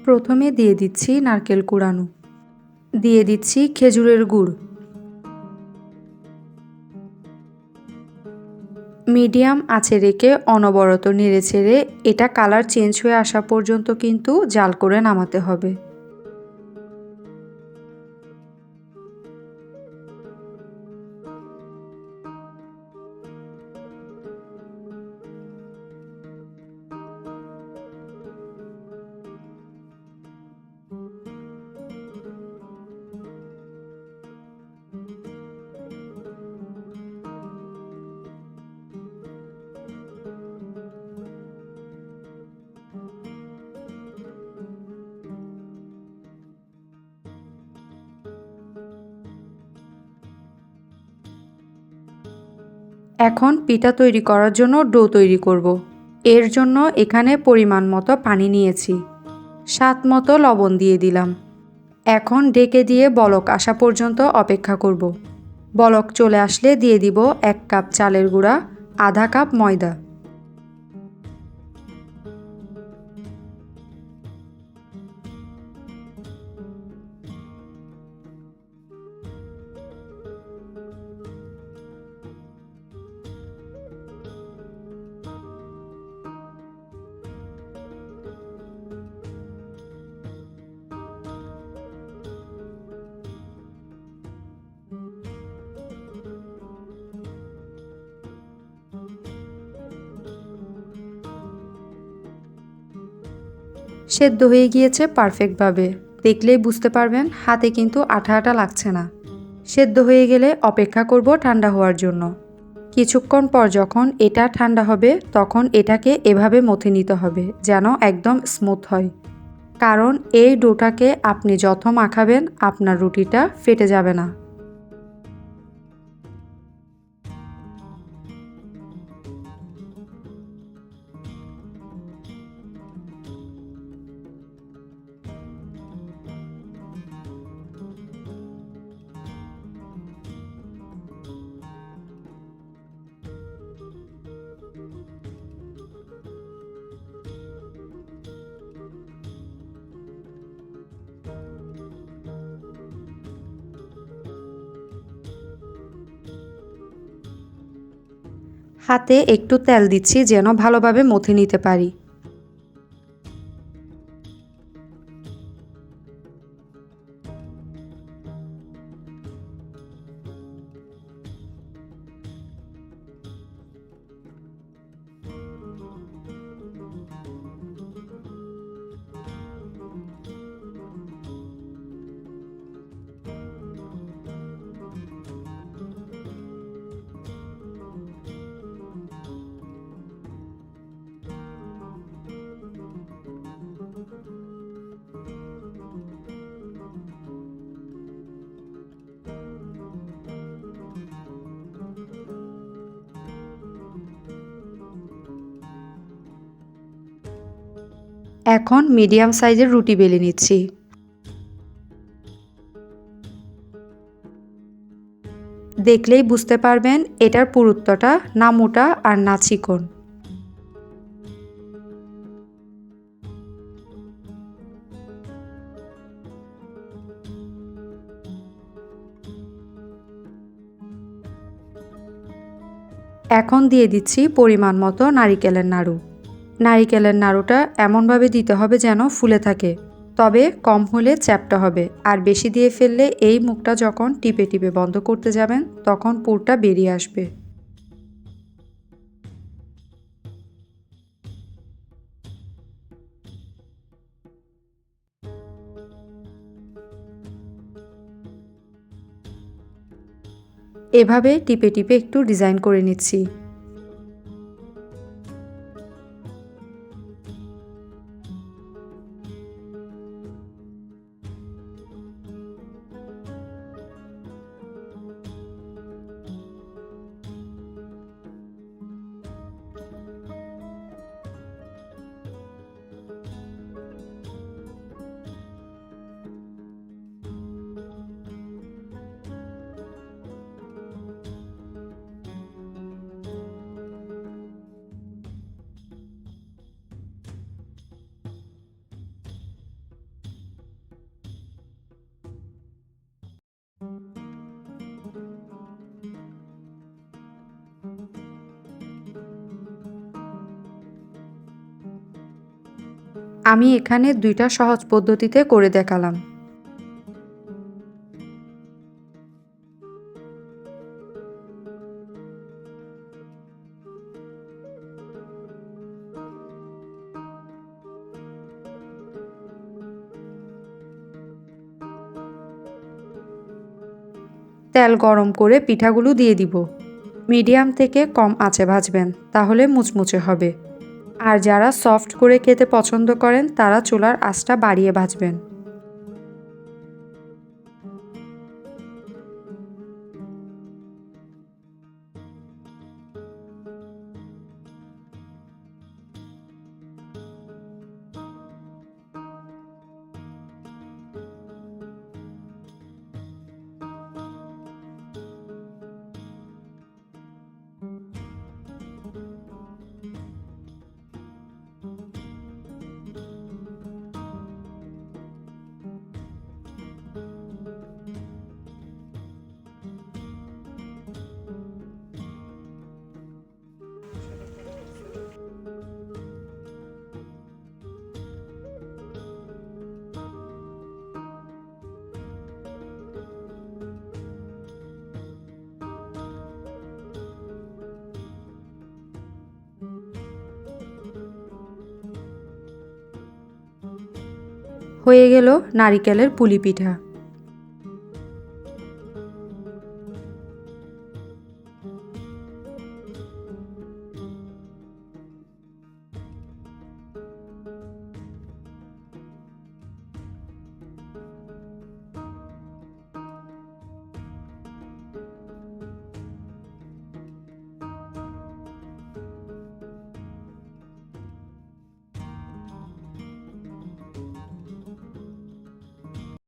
প্রথমে দিয়ে দিচ্ছি নারকেল কুড়ানো, দিয়ে দিচ্ছি খেজুরের গুড়। মিডিয়াম আঁচে রেখে অনবরত নেড়েচেড়ে এটা কালার চেঞ্জ হয়ে আসা পর্যন্ত কিন্তু জাল করে নামাতে হবে। এখন পিঠা তৈরি করার জন্য ডো তৈরি করব। এর জন্য এখানে পরিমাণ মতো পানি নিয়েছি, স্বাদ মতো লবণ দিয়ে দিলাম। এখন ঢেকে দিয়ে বলক আসা পর্যন্ত অপেক্ষা করব। বলক চলে আসলে দিয়ে দিব 1 কাপ চালের গুঁড়া, আধা কাপ ময়দা। সেদ্ধ হয়ে গিয়েছে পারফেক্টভাবে, দেখলেই বুঝতে পারবেন হাতে কিন্তু আঠা আঠা লাগছে না। সেদ্ধ হয়ে গেলে অপেক্ষা করব ঠান্ডা হওয়ার জন্য। কিছুক্ষণ পর যখন এটা ঠান্ডা হবে তখন এটাকে এভাবে মথে নিতে হবে যেন একদম স্মুথ হয়। কারণ এই ডোটাকে আপনি যত মাখাবেন আপনার রুটিটা ফেটে যাবে না। হাতে একটু তেল দিচ্ছি যেন ভালোভাবে মথে নিতে পারি। এখন মিডিয়াম সাইজের রুটি বেলে নিচ্ছি। দেখলেই বুঝতে পারবেন এটার পুরুত্বটা না মোটা আর না চিকন। এখন দিয়ে দিচ্ছি পরিমাণ মতো নারিকেলের নাড়ু। নারিকেলের নাড়ুটা এমনভাবে দিতে হবে যেন ফুলে থাকে, তবে কম হলে চ্যাপ্টা হবে, আর বেশি দিয়ে ফেললে এই মুখটা যখন টিপে টিপে বন্ধ করতে যাবেন তখন পুরটা বেরিয়ে আসবে। এভাবে টিপে টিপে একটু ডিজাইন করে নিচ্ছি। আমি এখানে 2টা সহজ পদ্ধতিতে করে দেখালাম। তেল গরম করে পিঠাগুলো দিয়ে দিব। মিডিয়াম থেকে কম আঁচে ভাজবেন, তাহলে মুচমুচে হবে। আর যারা সফট করে খেতে পছন্দ করেন তারা চুলার আঁচটা বাড়িয়ে ভাজবেন। হয়ে গেল নারিকেলের পুলি পিঠা।